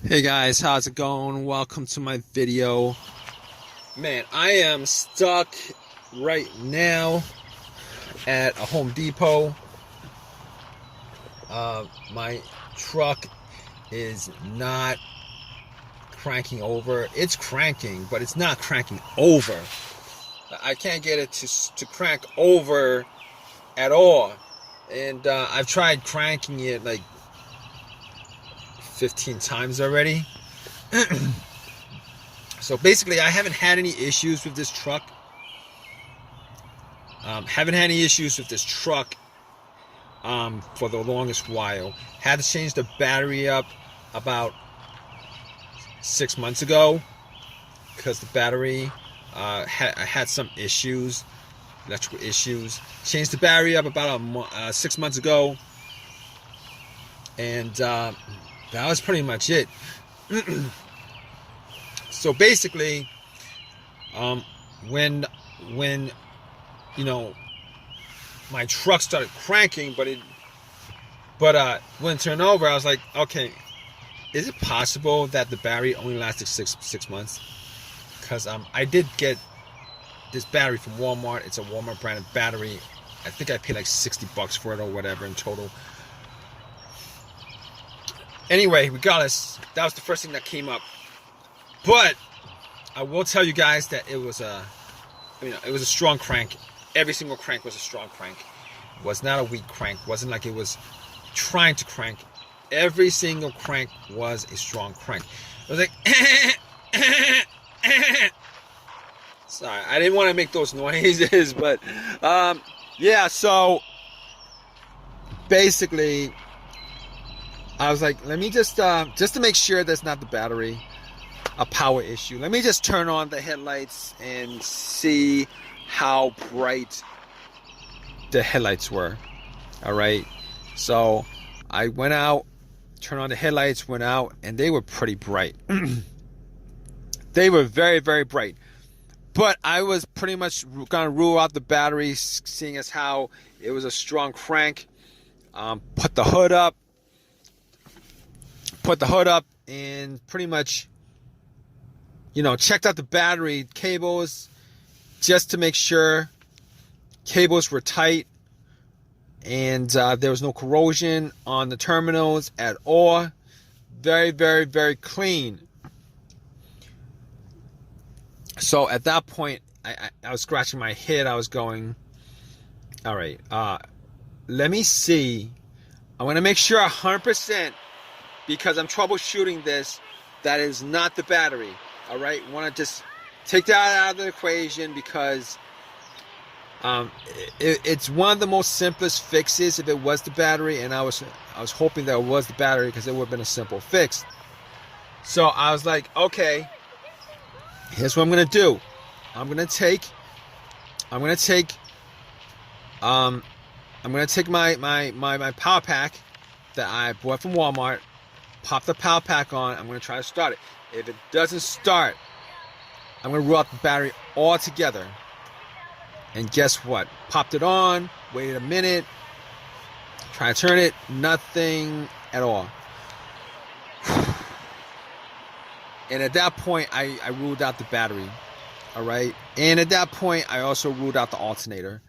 Hey guys, how's it going? Welcome to my video. Man, I am stuck right now at a Home Depot. My truck is not cranking over. It's cranking, but it's not cranking over. I can't get it to crank over at all. And I've tried cranking it like 15 times already. So basically I haven't had any issues with this truck. For the longest while. Had to change the battery up about 6 months ago because the battery had some issues, electrical issues. Changed the battery up about 6 months ago, and that was pretty much it. So basically, when my truck started cranking, but wouldn't turn over, I was like, okay, is it possible that the battery only lasted six months? Because I did get this battery from Walmart. It's a Walmart branded battery. I think I paid like $60 for it or whatever in total. Anyway, regardless, that was the first thing that came up. But I will tell you guys that it was a strong crank. Every single crank was a strong crank. It was not a weak crank. It wasn't like it was trying to crank. Every single crank was a strong crank. It was like sorry, I didn't want to make those noises, but yeah, so basically I was like, let me just to make sure that's not the battery, a power issue. Let me just turn on the headlights and see how bright the headlights were. All right. So I went out, turned on the headlights, went out, and they were pretty bright. They were very, very bright. But I was pretty much going to rule out the battery, seeing as how it was a strong crank. Put the hood up, and pretty much, checked out the battery cables just to make sure cables were tight and there was no corrosion on the terminals at all. Very, very, very clean. So at that point, I was scratching my head. I was going, all right, let me see. I'm going to make sure 100%, because I'm troubleshooting this, that is not the battery. All right, want to just take that out of the equation, because it's one of the most simplest fixes if it was the battery, and I was hoping that it was the battery, because it would have been a simple fix. So I was like, okay, here's what I'm gonna do. I'm gonna take my power pack that I bought from Walmart, pop the power pack on. I'm gonna try to start it. If it doesn't start, I'm gonna rule out the battery altogether. And guess what? Popped it on, waited a minute, try to turn it, nothing at all. And at that point, I ruled out the battery. All right. And at that point, I also ruled out the alternator.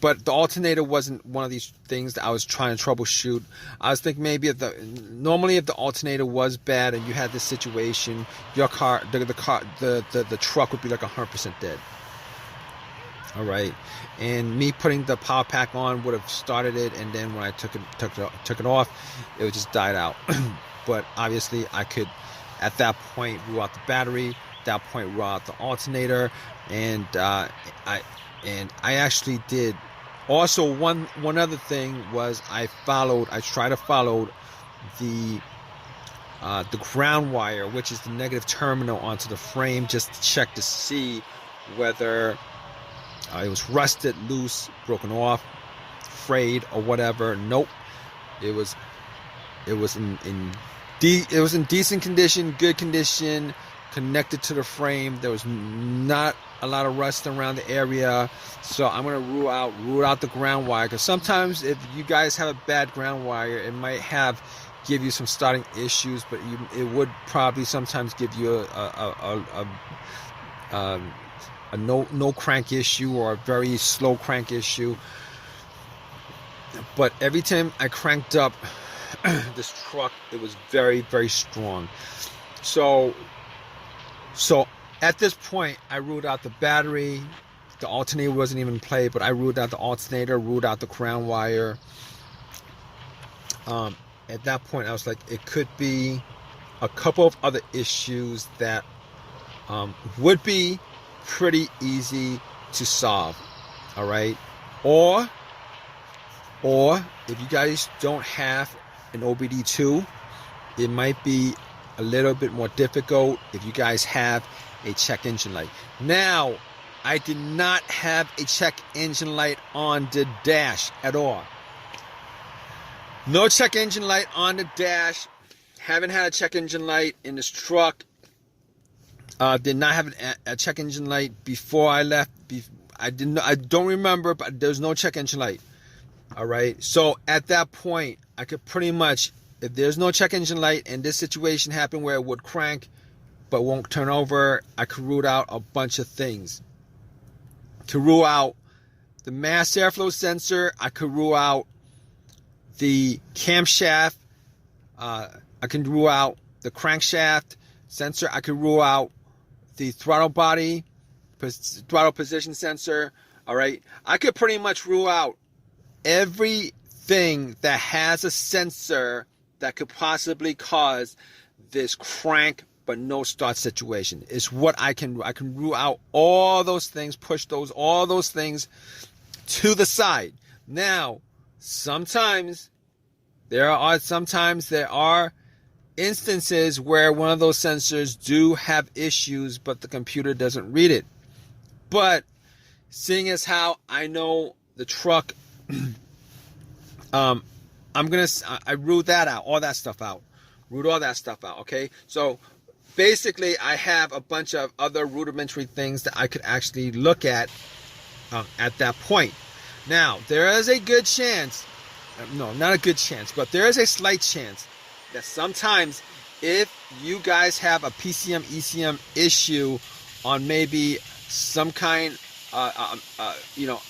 But the alternator wasn't one of these things that I was trying to troubleshoot. I was thinking maybe if the alternator was bad and you had this situation, your car, the truck would be like 100% dead. All right, and me putting the power pack on would have started it, and then when I took it off, it would just died out. But obviously, I could at that point rule out the battery. At that point, rule out the alternator, and I actually did. Also, one other thing was I tried to follow the ground wire, which is the negative terminal, onto the frame, just to check to see whether it was rusted, loose, broken off, frayed, or whatever. Nope, it was in decent condition, good condition, connected to the frame. There was not a lot of rust around the area, so I'm gonna rule out the ground wire, because sometimes if you guys have a bad ground wire, it might have give you some starting issues, but it would probably sometimes give you a no crank issue or a very slow crank issue. But every time I cranked up this truck, it was very, very strong. So at this point, I ruled out the battery. The alternator wasn't even in play, but I ruled out the alternator, ruled out the crown wire. At that point, I was like, it could be a couple of other issues that would be pretty easy to solve. All right, or if you guys don't have an OBD2, it might be a little bit more difficult if you guys have a check engine light. Now, I did not have a check engine light on the dash at all. No check engine light on the dash. Haven't had a check engine light in this truck. Did not have a check engine light before I left. I don't remember, but there's no check engine light. All right. So at that point, I could pretty much, if there's no check engine light and this situation happened where it would crank but won't turn over, I could rule out a bunch of things. To rule out the mass airflow sensor, I could rule out the camshaft, I can rule out the crankshaft sensor, I could rule out the throttle body, throttle position sensor. All right, I could pretty much rule out everything that has a sensor that could possibly cause this crank but no start situation. Is what I can rule out all those things, push all those things to the side. Now, sometimes there are instances where one of those sensors do have issues, but the computer doesn't read it. But seeing as how I know the truck, I ruled that out, all that stuff out. Ruled all that stuff out, okay? So basically, I have a bunch of other rudimentary things that I could actually look at that point. Now, there is a good chance, no, not a good chance, but there is a slight chance that sometimes if you guys have a PCM, ECM issue on maybe some kind, your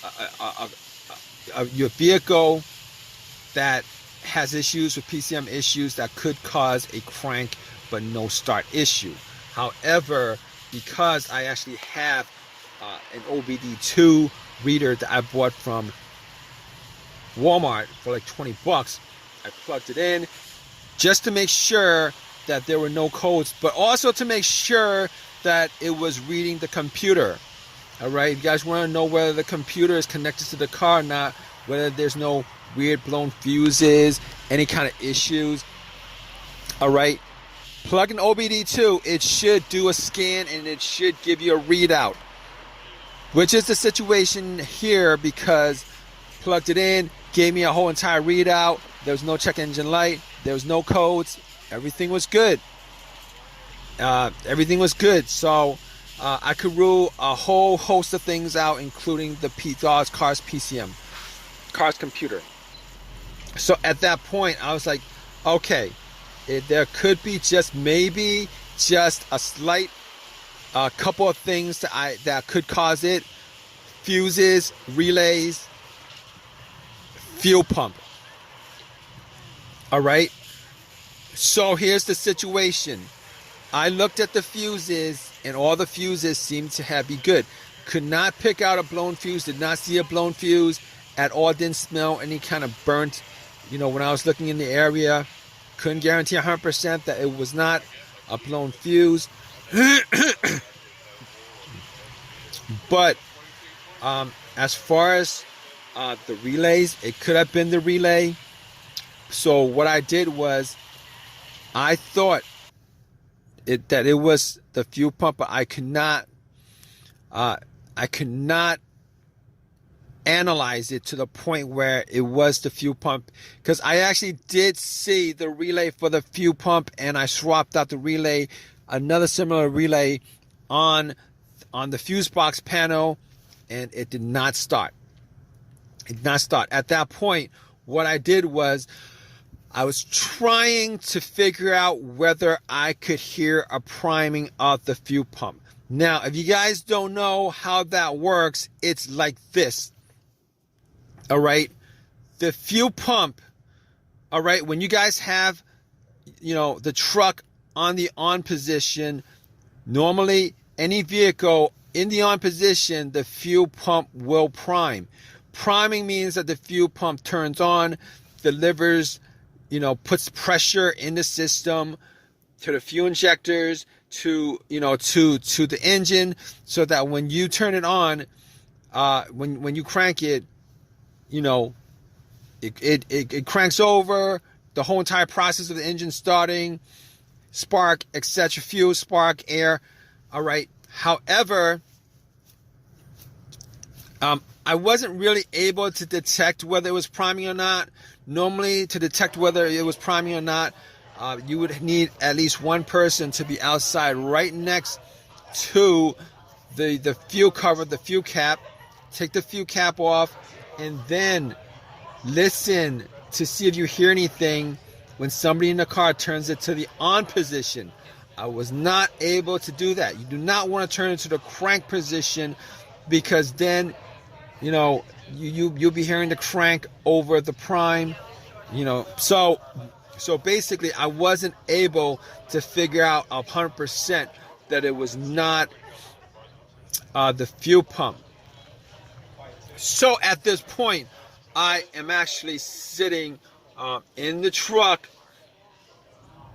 vehicle that has issues with PCM issues that could cause a crank but no start issue. However, because I actually have an OBD2 reader that I bought from Walmart for like $20, I plugged it in just to make sure that there were no codes, but also to make sure that it was reading the computer. All right, if you guys want to know whether the computer is connected to the car or not, whether there's no weird blown fuses, any kind of issues. All right, plug in OBD2, it should do a scan and it should give you a readout, which is the situation here because plugged it in, gave me a whole entire readout. There was no check engine light, there was no codes, everything was good. Everything was good. So I could rule a whole host of things out, including the car's PCM, car's computer. So at that point, I was like, okay, there could be just a slight couple of things that could cause it: fuses, relays, fuel pump. All right. So here's the situation. I looked at the fuses, and all the fuses seemed to be good. Could not pick out a blown fuse. Did not see a blown fuse at all. Didn't smell any kind of burnt. When I was looking in the area, couldn't guarantee 100% that it was not a blown fuse. But as far as the relays, it could have been the relay. So what I did was, I thought that it was the fuel pump, but I could not analyze it to the point where it was the fuel pump, because I actually did see the relay for the fuel pump, and I swapped out the relay, another similar relay on the fuse box panel, and it did not start. It did not start. At that point, what I did was I was trying to figure out whether I could hear a priming of the fuel pump. Now, if you guys don't know how that works, it's like this. All right. The fuel pump, all right, when you guys have, the truck on the on position, normally any vehicle in the on position, the fuel pump will prime. Priming means that the fuel pump turns on, delivers, puts pressure in the system to the fuel injectors, to the engine, so that when you turn it on, when you crank it, it cranks over, the whole entire process of the engine starting, spark, etc., fuel, spark, air. All right. However, I wasn't really able to detect whether it was priming or not. Normally, to detect whether it was priming or not, you would need at least one person to be outside right next to the fuel cover, the fuel cap. Take the fuel cap off and then listen to see if you hear anything when somebody in the car turns it to the on position. I was not able to do that. You do not want to turn it to the crank position, because then you'll be hearing the crank over the prime, so basically I wasn't able to figure out 100% that it was not the fuel pump. So at this point, I am actually sitting in the truck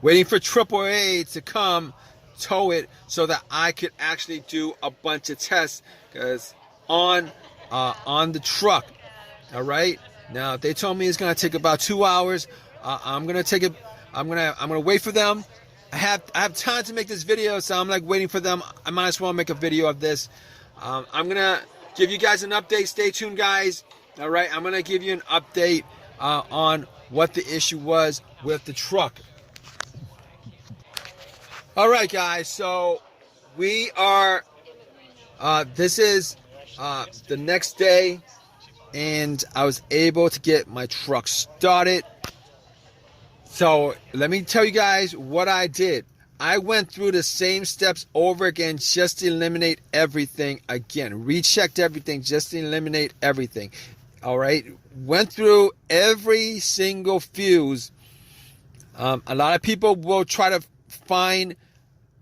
waiting for AAA to come tow it so that I could actually do a bunch of tests, because on the truck. All right. Now they told me it's gonna take about 2 hours. I'm gonna wait for them. I have time to make this video, so I'm like waiting for them. I might as well make a video of this. I'm gonna give you guys an update. Stay tuned, guys. All right. I'm gonna give you an update on what the issue was with the truck. All right, guys. So we are. This is the next day, and I was able to get my truck started. So let me tell you guys what I did. I went through the same steps over again just to eliminate everything again. Rechecked everything just to eliminate everything. All right. Went through every single fuse. A lot of people will try to find,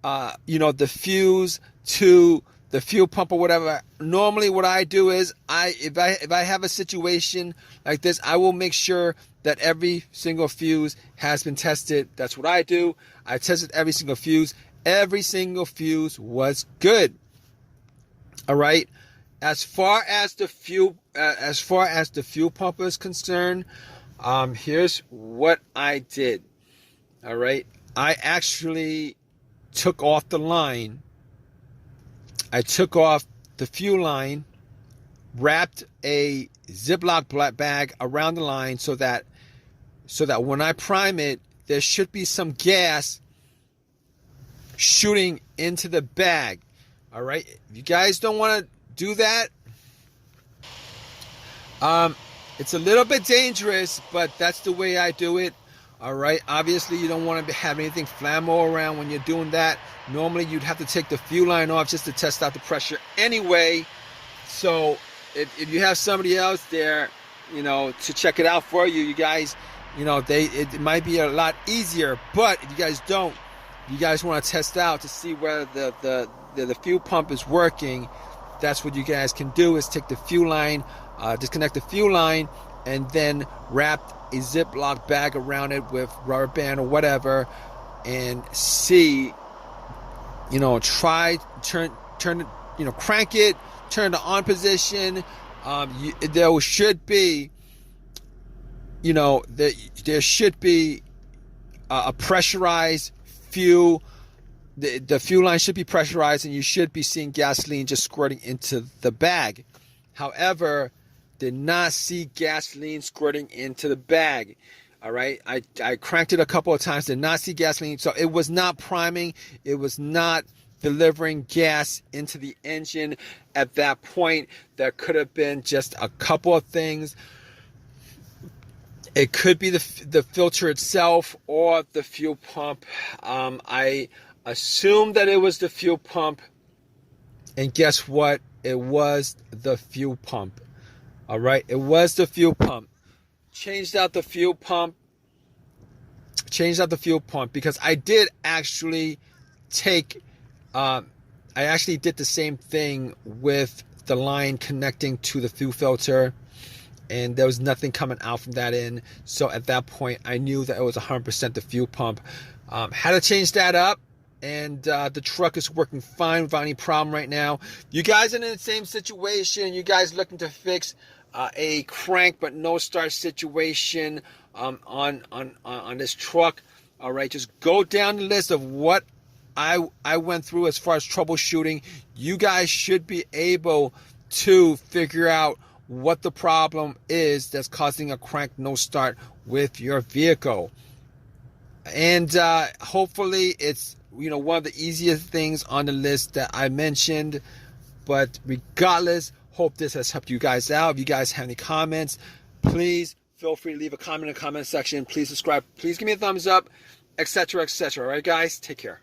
the fuse to the fuel pump or whatever. Normally what I do is if I have a situation like this, I will make sure that every single fuse has been tested. That's what I do. I tested every single fuse. Every single fuse was good. All right. As far as the fuel pump is concerned, here's what I did. All right. I actually took off the line. I took off the fuel line, wrapped a Ziploc bag around the line so that when I prime it, there should be some gas shooting into the bag. All right. If you guys don't want to do that, it's a little bit dangerous, but that's the way I do it. All right. Obviously, you don't want to have anything flammable around when you're doing that. Normally, you'd have to take the fuel line off just to test out the pressure anyway. So if you have somebody else there, to check it out for you, you guys, it might be a lot easier. But if you guys don't, you guys want to test out to see whether the fuel pump is working. That's what you guys can do, is take the fuel line, disconnect the fuel line, and then wrap a Ziploc bag around it with rubber band or whatever, and see, crank it, turn the on position. There should be, there should be a pressurized fuel. The fuel line should be pressurized, and you should be seeing gasoline just squirting into the bag. However, did not see gasoline squirting into the bag. All right. I cranked it a couple of times, did not see gasoline. So it was not priming. It was not delivering gas into the engine at that point. There could have been just a couple of things. It could be the filter itself or the fuel pump. I assumed that it was the fuel pump, and guess what? It was the fuel pump. All right, it was the fuel pump. Changed out the fuel pump. Changed out the fuel pump because I did actually take. I actually did the same thing with the line connecting to the fuel filter, and there was nothing coming out from that end. So at that point, I knew that it was 100% the fuel pump. Had to change that up, and the truck is working fine without any problem right now. You guys are in the same situation. You guys looking to fix a crank but no start situation on this truck. All right, just go down the list of what I went through as far as troubleshooting. You guys should be able to figure out what the problem is that's causing a crank no start with your vehicle. And hopefully it's one of the easiest things on the list that I mentioned. But regardless, hope this has helped you guys out. If you guys have any comments, please feel free to leave a comment in the comment section. Please subscribe. Please give me a thumbs up, etc., etc. All right, guys, take care.